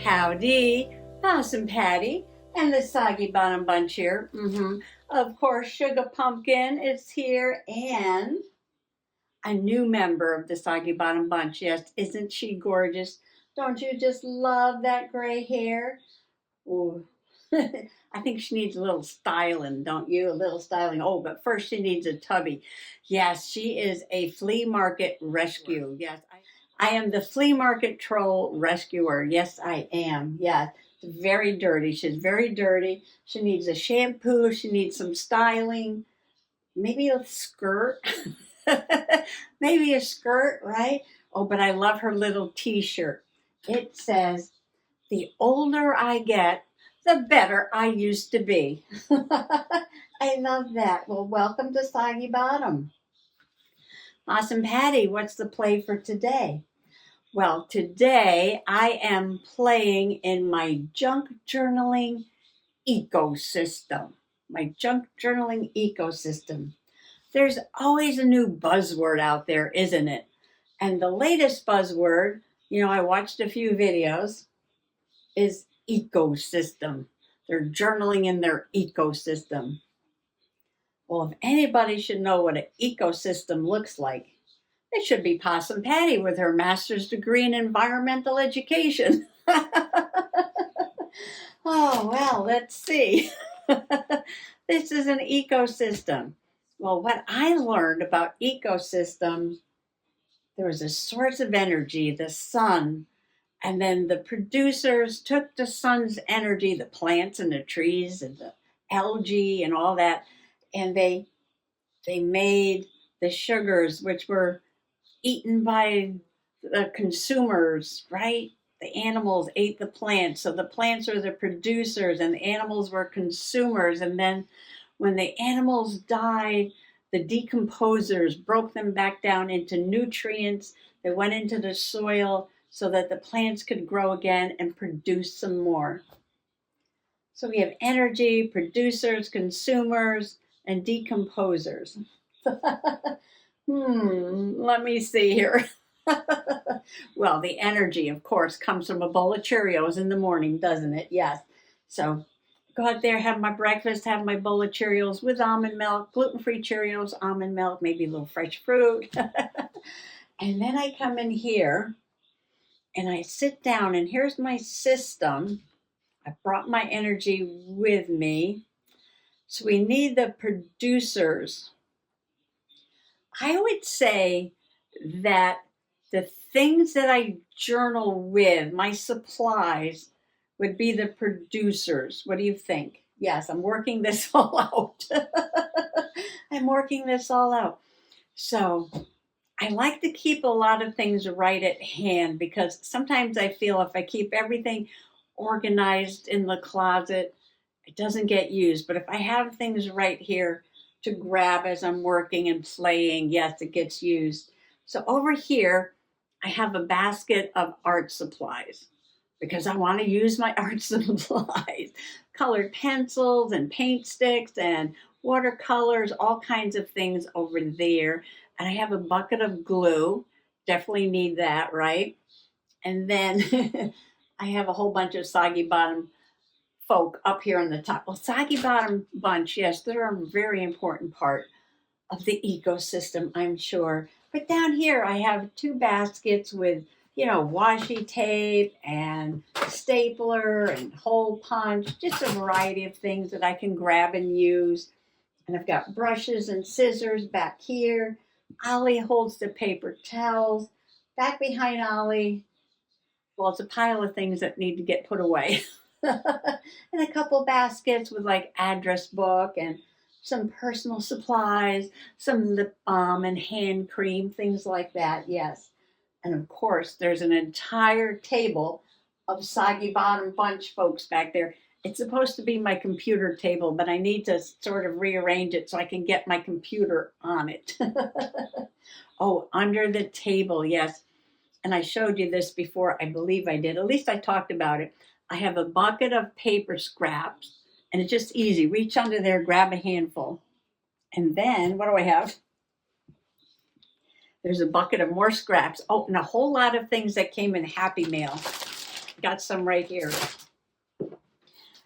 Howdy, Possum Patty and the Soggy Bottom Bunch here. Of course, Sugar Pumpkin is here and a new member of the Soggy Bottom Bunch. Yes, isn't she gorgeous? Don't you just love that gray hair? Ooh. I think she needs a little styling, don't you? A little styling. Oh, but first she needs a tubby. Yes, she is a flea market rescue. Yes, I am the flea market troll rescuer. Yes, I am. Yes, very dirty. She's very dirty. She needs a shampoo. She needs some styling. Maybe a skirt. Maybe a skirt, right? Oh, but I love her little t-shirt. It says, "The older I get, the better I used to be." I love that. Well, welcome to Soggy Bottom. Awesome Patty, what's the play for today? Well, today I am playing in my junk journaling ecosystem. My junk journaling ecosystem. There's always a new buzzword out there, isn't it? And the latest buzzword, I watched a few videos, is ecosystem. They're journaling in their ecosystem. Well, if anybody should know what an ecosystem looks like, it should be Possum Patty with her master's degree in environmental education. Oh, well, let's see. This is an ecosystem. Well, what I learned about ecosystems, there was a source of energy, the sun, and then the producers took the sun's energy, the plants and the trees and the algae and all that, and they made the sugars, which were eaten by the consumers, right? The animals ate the plants. So the plants are the producers and the animals were consumers. And then when the animals died, the decomposers broke them back down into nutrients. They went into the soil so that the plants could grow again and produce some more. So we have energy, producers, consumers, and decomposers. Let me see here. Well, the energy, of course, comes from a bowl of Cheerios in the morning, doesn't it? Yes. So go out there, have my breakfast, have my bowl of Cheerios with almond milk, gluten-free Cheerios, almond milk, maybe a little fresh fruit. And then I come in here and I sit down, and here's my system. I brought my energy with me. So we need the producers. I would say that the things that I journal with, my supplies, would be the producers. What do you think? Yes, I'm working this all out. I'm working this all out. So I like to keep a lot of things right at hand because sometimes I feel if I keep everything organized in the closet, it doesn't get used. But if I have things right here to grab as I'm working and playing, yes, it gets used. So over here, I have a basket of art supplies because I want to use my art supplies. Colored pencils and paint sticks and watercolors, all kinds of things over there. And I have a bucket of glue. Definitely need that, right? And then I have a whole bunch of Soggy Bottom folk up here on the top. Well, Soggy Bottom Bunch, yes, they're a very important part of the ecosystem, I'm sure. But down here, I have two baskets with, washi tape and stapler and hole punch, just a variety of things that I can grab and use. And I've got brushes and scissors back here. Ollie holds the paper towels. Back behind Ollie, well, it's a pile of things that need to get put away. And a couple baskets with like address book and some personal supplies, some lip balm and hand cream, things like that, yes. And of course, there's an entire table of Soggy Bottom Bunch folks back there. It's supposed to be my computer table, but I need to sort of rearrange it so I can get my computer on it. Oh, under the table, yes. And I showed you this before, I believe I did. At least I talked about it. I have a bucket of paper scraps, and it's just easy. Reach under there, grab a handful. And then, what do I have? There's a bucket of more scraps. Oh, and a whole lot of things that came in Happy Mail. got some right here.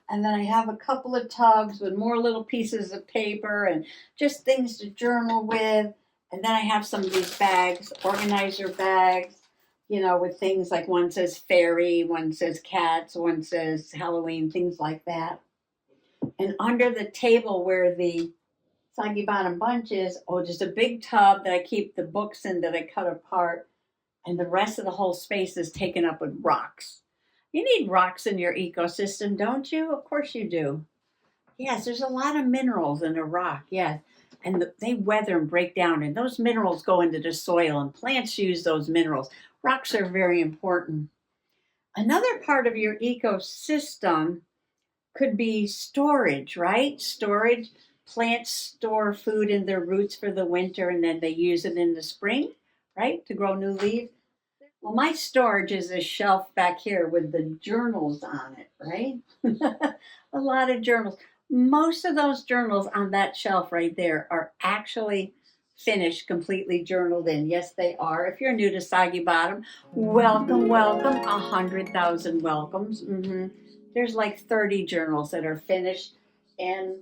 And then I have a couple of tubs with more little pieces of paper and just things to journal with. And then I have some of these bags, organizer bags, you know, with things like one says fairy, one says cats, one says Halloween, things like that. And under the table where the Soggy Bottom bunch is, oh, just a big tub that I keep the books in that I cut apart. And the rest of the whole space is taken up with rocks. You need rocks in your ecosystem, don't you? Of course you do. Yes, there's a lot of minerals in a rock, yes. And they weather and break down, and those minerals go into the soil, and plants use those minerals. Rocks are very important. Another part of your ecosystem could be storage, right? Storage. Plants store food in their roots for the winter, and then they use it in the spring, right, to grow new leaves. Well, my storage is a shelf back here with the journals on it, right? A lot of journals. Most of those journals on that shelf right there are actually finished, completely journaled in. Yes, they are. If you're new to Soggy Bottom, welcome, welcome. 100,000 welcomes. There's like 30 journals that are finished and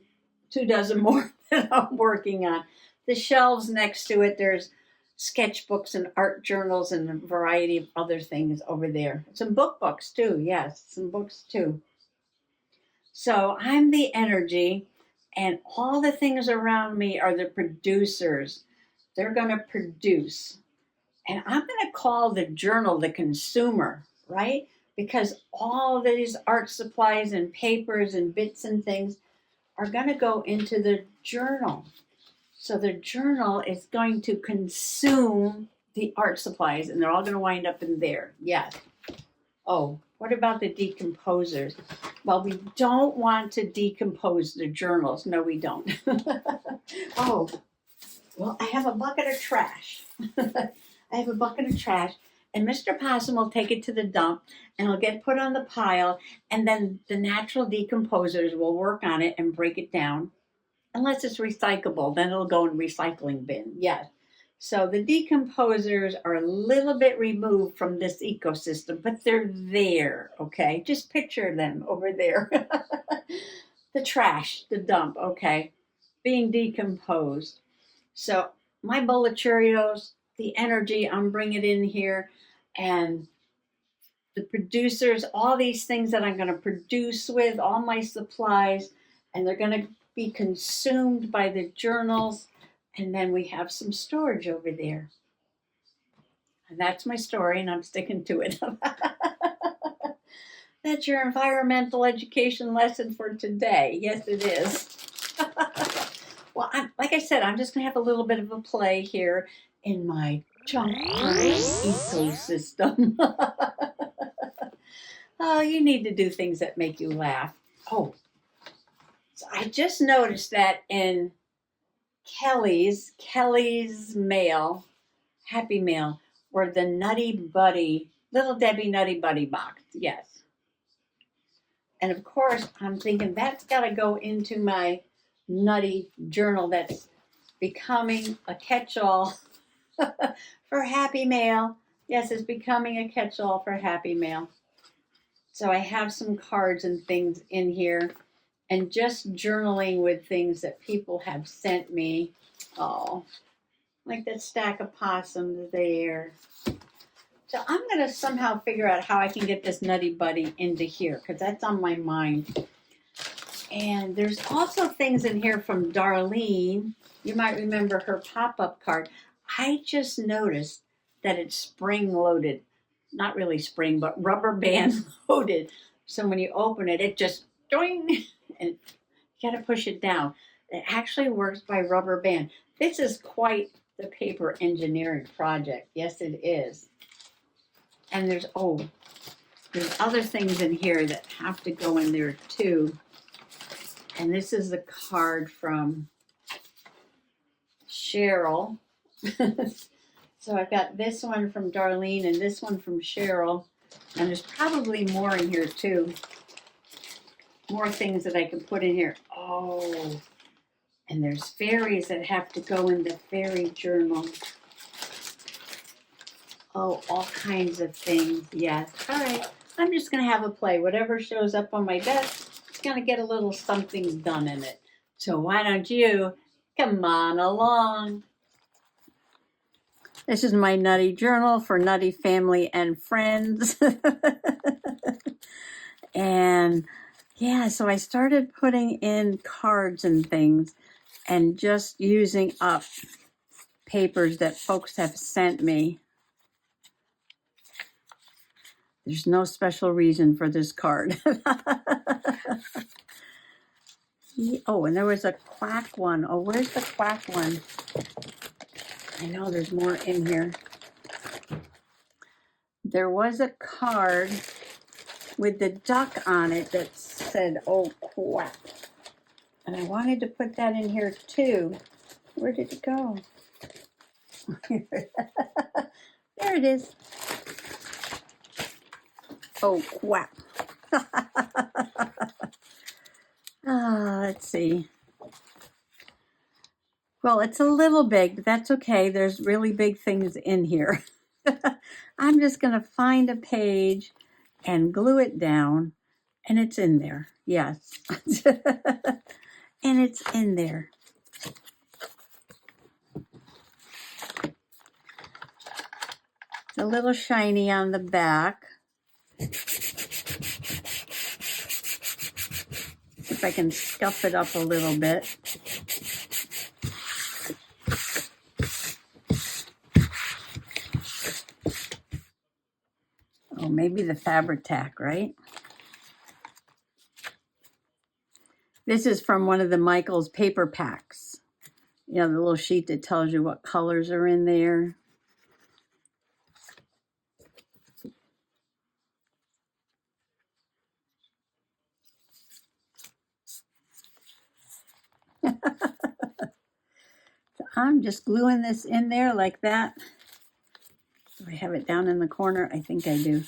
2 dozen more that I'm working on. The shelves next to it, there's sketchbooks and art journals and a variety of other things over there. Some books too, yes, some books too. So I'm the energy, and all the things around me are the producers. They're going to produce. And I'm going to call the journal the consumer, right? Because all these art supplies and papers and bits and things are going to go into the journal. So the journal is going to consume the art supplies, and they're all going to wind up in there. Yes. Oh, what about the decomposers? Well, we don't want to decompose the journals. No, we don't. Oh, well, I have a bucket of trash. I have a bucket of trash, and Mr. Possum will take it to the dump, and it'll get put on the pile, and then the natural decomposers will work on it and break it down. Unless it's recyclable, then it'll go in recycling bin. Yes. So the decomposers are a little bit removed from this ecosystem, but they're there, okay? Just picture them over there. The trash, the dump, okay, being decomposed. So my bowl of Cheerios, the energy, I'm bringing in here, and the producers, all these things that I'm going to produce with, all my supplies, and they're going to be consumed by the journals. And then we have some storage over there. And that's my story, and I'm sticking to it. That's your environmental education lesson for today. Yes, it is. Well, like I said, I'm just going to have a little bit of a play here in my junk ecosystem. Oh, you need to do things that make you laugh. Oh, so I just noticed that in Kelly's mail, Happy Mail, were the Nutty Buddy, Little Debbie Nutty Buddy box. Yes. And of course, I'm thinking that's got to go into my nutty journal that's becoming a catch-all for Happy Mail. Yes, it's becoming a catch-all for Happy Mail. So I have some cards and things in here, and just journaling with things that people have sent me. Oh, like that stack of possums there. So I'm going to somehow figure out how I can get this Nutty Buddy into here, because that's on my mind. And there's also things in here from Darlene. You might remember her pop-up card. I just noticed that it's spring-loaded. Not really spring, but rubber band loaded. So when you open it, it just doing, and you got to push it down. It actually works by rubber band. This is quite the paper engineering project. Yes, it is. And there's other things in here that have to go in there too. And this is a card from Cheryl. So I've got this one from Darlene and this one from Cheryl. And there's probably more in here too. More things that I can put in here. Oh, and there's fairies that have to go in the fairy journal. Oh, all kinds of things. Yes. All right. I'm just going to have a play. Whatever shows up on my desk, it's going to get a little something done in it. So why don't you come on along? This is my nutty journal for nutty family and friends. And yeah, so I started putting in cards and things and just using up papers that folks have sent me. There's no special reason for this card. Oh, and there was a quack one. Oh, where's the quack one? I know there's more in here. There was a card with the duck on it that said, oh, quack. And I wanted to put that in here too. Where did it go? There it is. Oh, quack. Let's see. Well, it's a little big, but that's okay. There's really big things in here. I'm just going to find a page and glue it down, and it's in there. Yes. And it's in there. It's a little shiny on the back. See if I can scuff it up a little bit. Oh, maybe the fabric tack, right? This is from one of the Michaels paper packs. You know, the little sheet that tells you what colors are in there. So I'm just gluing this in there like that. Do I have it down in the corner? I think I do.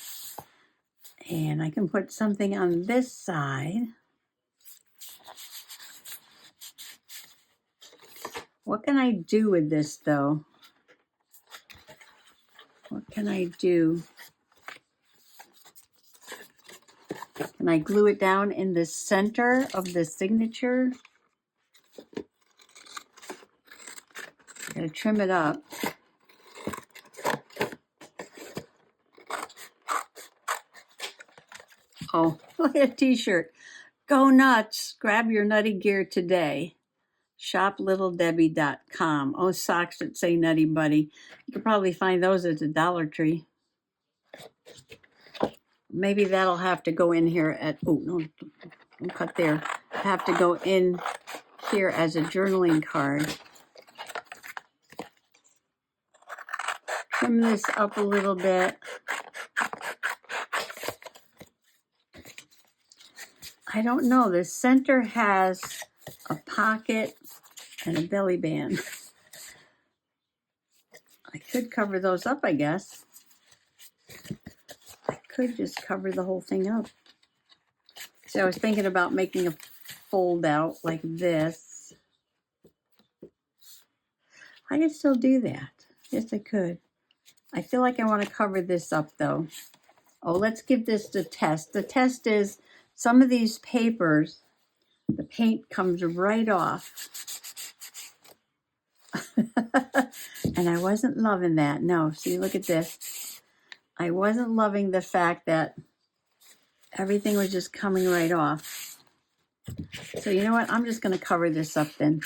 And I can put something on this side. What can I do with this, though? What can I do? Can I glue it down in the center of the signature? Gotta trim it up. Oh, look at a t-shirt. Go nuts. Grab your nutty gear today. ShopLittleDebbie.com. Oh, socks that say Nutty Buddy. You could probably find those at the Dollar Tree. Maybe that'll have to go in here at, oh, no, don't cut there. Have to go in here as a journaling card. Trim this up a little bit. I don't know. The center has a pocket and a belly band. I could cover those up, I guess. I could just cover the whole thing up. So I was thinking about making a fold out like this. I could still do that. Yes, I could. I feel like I want to cover this up though. Oh, let's give this the test. The test is some of these papers, the paint comes right off. And I wasn't loving that. No, see, look at this. I wasn't loving the fact that everything was just coming right off. So you know what? I'm just going to cover this up then.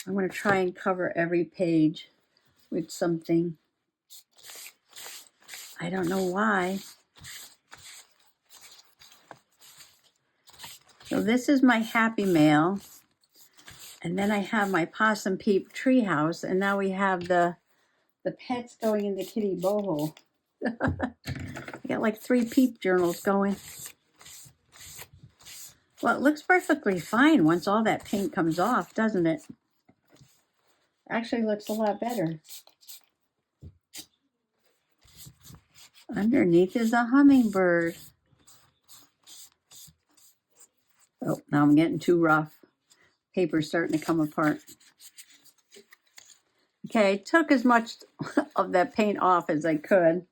I'm going to try and cover every page with something. I don't know why. So this is my Happy Mail. And then I have my Possum Peep Treehouse. And now we have the pets going in the kitty boho. I got like 3 peep journals going. Well, it looks perfectly fine once all that paint comes off, doesn't it? Actually looks a lot better. Underneath is a hummingbird. Oh, now I'm getting too rough. Paper's starting to come apart. Okay, I took as much of that paint off as I could.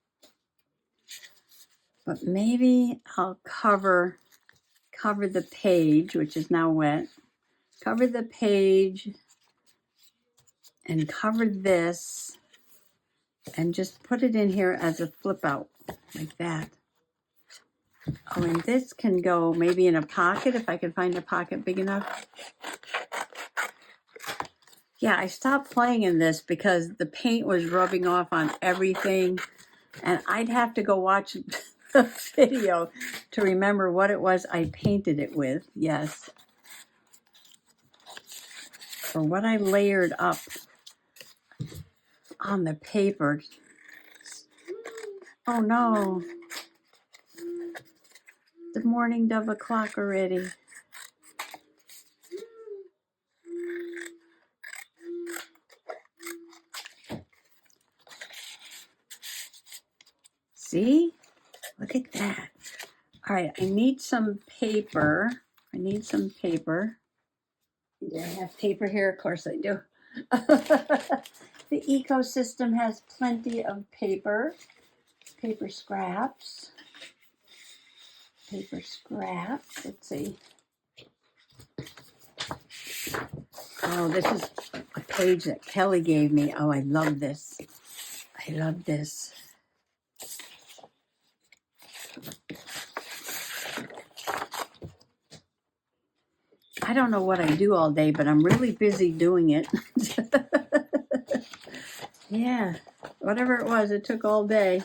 But maybe I'll cover the page, which is now wet. Cover the page and cover this and just put it in here as a flip out like that. Oh, and this can go maybe in a pocket if I can find a pocket big enough. Yeah, I stopped playing in this because the paint was rubbing off on everything, and I'd have to go watch the video to remember what it was I painted it with. Yes. Or what I layered up on the paper. Oh no. The morning dove o'clock already. See? Look at that. All right, I need some paper. Do I have paper here? Of course I do. The ecosystem has plenty of paper. Paper scraps. Let's see. Oh, this is a page that Kelly gave me. Oh, I love this. I don't know what I do all day, but I'm really busy doing it. Yeah, whatever it was, it took all day.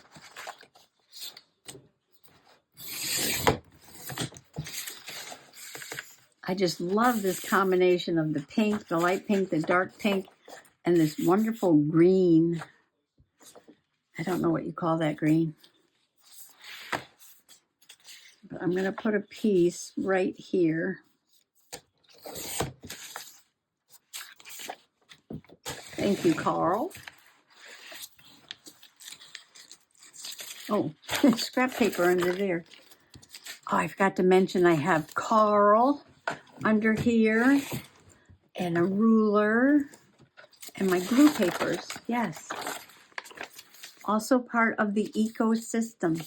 I just love this combination of the pink, the light pink, the dark pink, and this wonderful green. I don't know what you call that green. But I'm going to put a piece right here. Thank you, Carl. Oh, scrap paper under there. Oh, I forgot to mention I have Carl under here and a ruler and my glue papers. Yes. Also part of the ecosystem.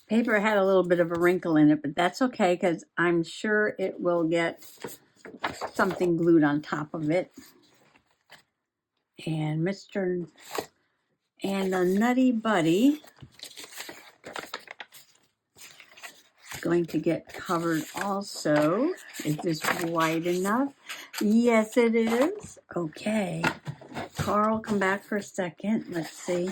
Paper had a little bit of a wrinkle in it, but that's okay because I'm sure it will get something glued on top of it. And the Nutty Buddy is going to get covered also. Is this wide enough? Yes, it is. Okay. Carl, come back for a second. Let's see.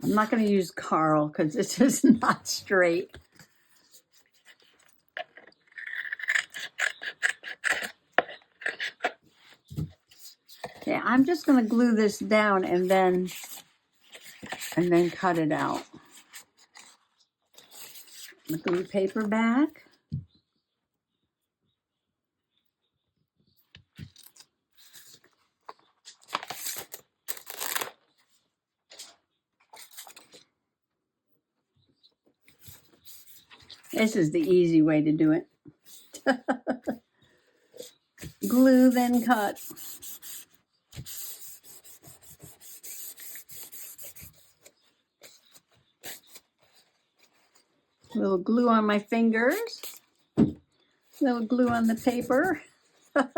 I'm not going to use Carl because this is not straight. Okay, I'm just going to glue this down and then cut it out. The glue paper back. This is the easy way to do it. Glue, then cut. A little glue on my fingers. A little glue on the paper. Oh,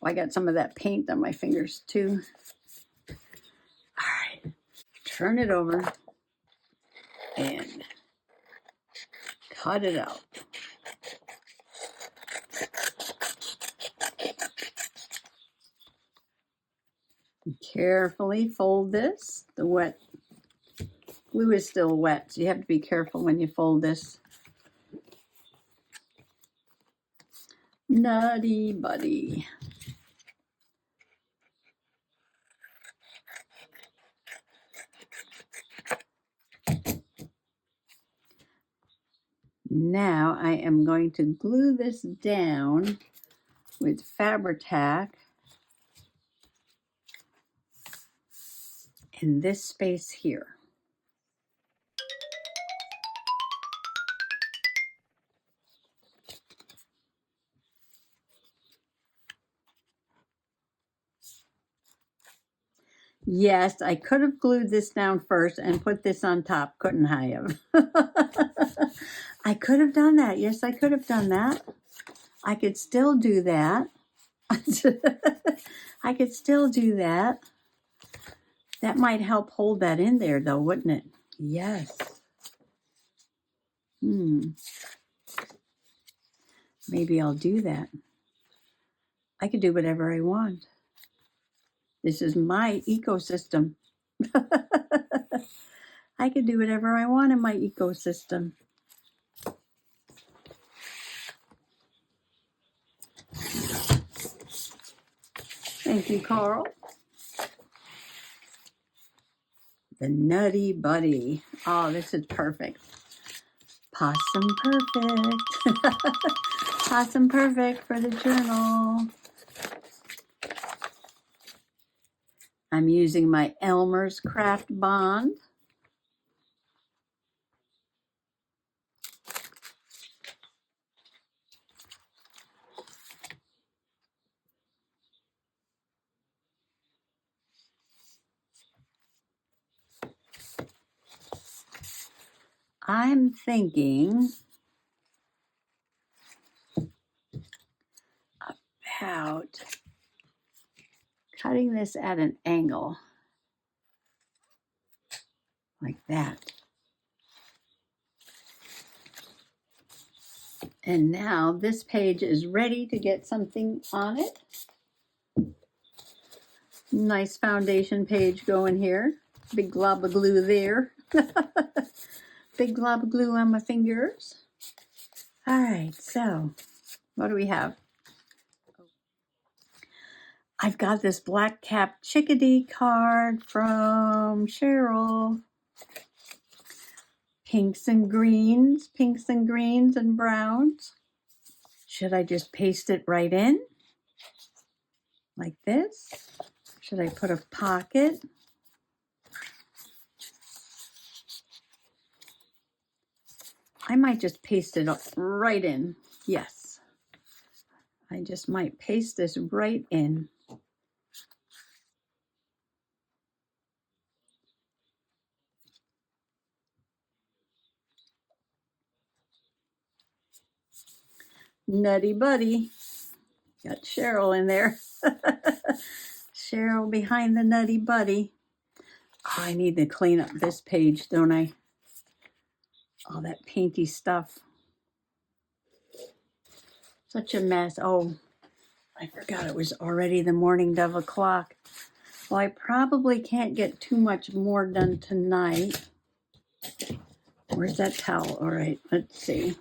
I got some of that paint on my fingers too. All right. Turn it over and cut it out. Carefully fold this. The wet glue is still wet, so you have to be careful when you fold this. Nutty Buddy. Now I am going to glue this down with Fabri-Tac in this space here. Yes, I could have glued this down first and put this on top, couldn't I have? I could have done that. Yes, I could have done that. I could still do that. I could still do that. That might help hold that in there though, wouldn't it? Yes. Maybe I'll do that. I could do whatever I want. This is my ecosystem. I could do whatever I want in my ecosystem. Thank you, Carl. The Nutty Buddy. Oh, this is perfect. Possum perfect. Possum perfect for the journal. I'm using my Elmer's Craft Bond. I'm thinking about cutting this at an angle like that. And now this page is ready to get something on it. Nice foundation page going here. Big glob of glue there. Big glob of glue on my fingers. All right, so what do we have? I've got this black cap chickadee card from Cheryl. Pinks and greens and browns. Should I just paste it right in? Like this? Should I put a pocket? I might just paste it right in. Yes. I just might paste this right in. Nutty Buddy. Got Cheryl in there. Cheryl behind the Nutty Buddy. Oh, I need to clean up this page, don't I? All that painty stuff. Such a mess. Oh, I forgot it was already the morning dove o'clock. Well, I probably can't get too much more done tonight. Where's that towel? All right, let's see.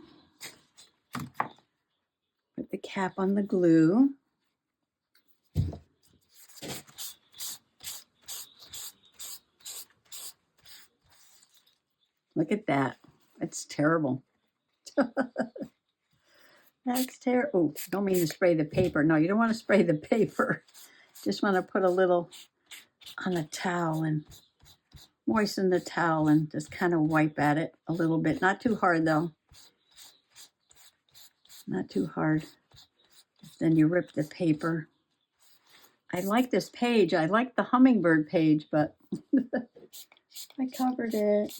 Put the cap on the glue. Look at that. It's terrible. That's terrible. Oh, don't mean to spray the paper. No, you don't want to spray the paper. Just want to put a little on a towel and moisten the towel and just kind of wipe at it a little bit. Not too hard though. Not too hard. Then you rip the paper. I like this page. I like the hummingbird page, but I covered it.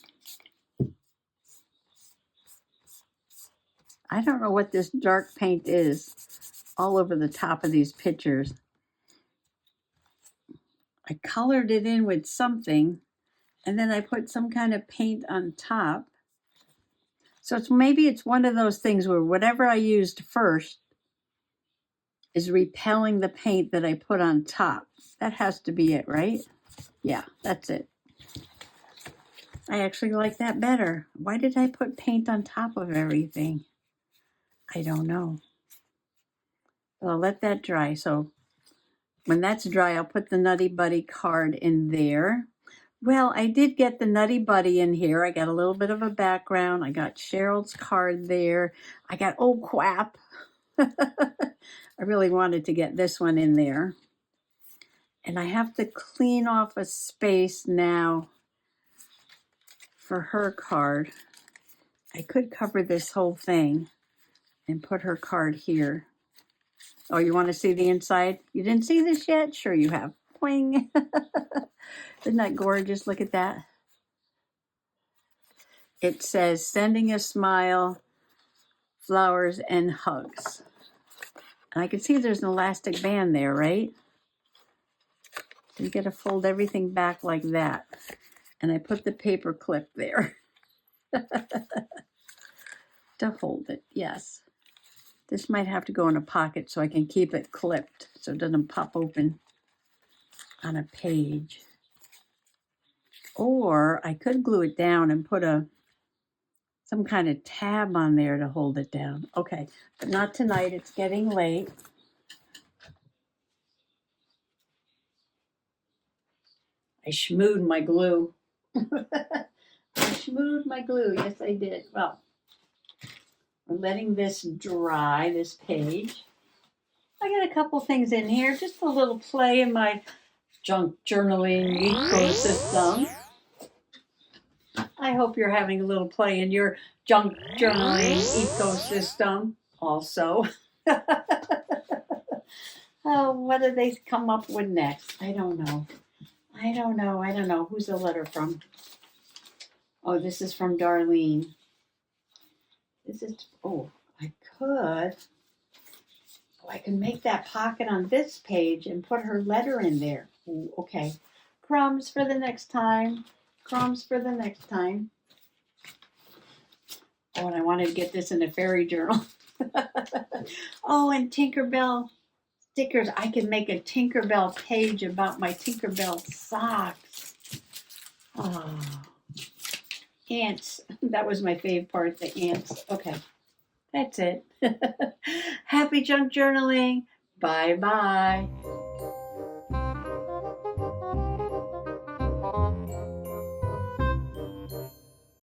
I don't know what this dark paint is all over the top of these pictures. I colored it in with something, and then I put some kind of paint on top. So maybe it's one of those things where whatever I used first is repelling the paint that I put on top. That has to be it, right? Yeah, that's it. I actually like that better. Why did I put paint on top of everything? I don't know. I'll let that dry. So when that's dry, I'll put the Nutty Buddy card in there. Well, I did get the Nutty Buddy in here. I got a little bit of a background. I got Cheryl's card there. I got, oh, quap. I really wanted to get this one in there. And I have to clean off a space now for her card. I could cover this whole thing and put her card here. Oh, you want to see the inside? You didn't see this yet? Sure you have. Poing. Isn't that gorgeous? Look at that. It says, sending a smile, flowers, and hugs. And I can see there's an elastic band there, right? So you got to fold everything back like that. And I put the paper clip there to hold it, yes. This might have to go in a pocket so I can keep it clipped so it doesn't pop open on a page. Or I could glue it down and put some kind of tab on there to hold it down. Okay, but not tonight. It's getting late. I schmooed my glue. I schmooed my glue. Yes, I did. Well, we're letting this dry, this page. I got a couple things in here. Just a little play in my junk journaling ecosystem. I hope you're having a little play in your junk journaling ecosystem also. Oh, what do they come up with next? I don't know. I don't know. Who's the letter from? Oh, this is from Darlene. This is, I can make that pocket on this page and put her letter in there. Ooh, okay. Crumbs for the next time. Crumbs for the next time. Oh, and I wanted to get this in a fairy journal. Oh, and Tinkerbell stickers. I can make a Tinkerbell page about my Tinkerbell socks. Oh, ants. That was my fave part, the ants. Okay, that's it. Happy junk journaling. Bye-bye.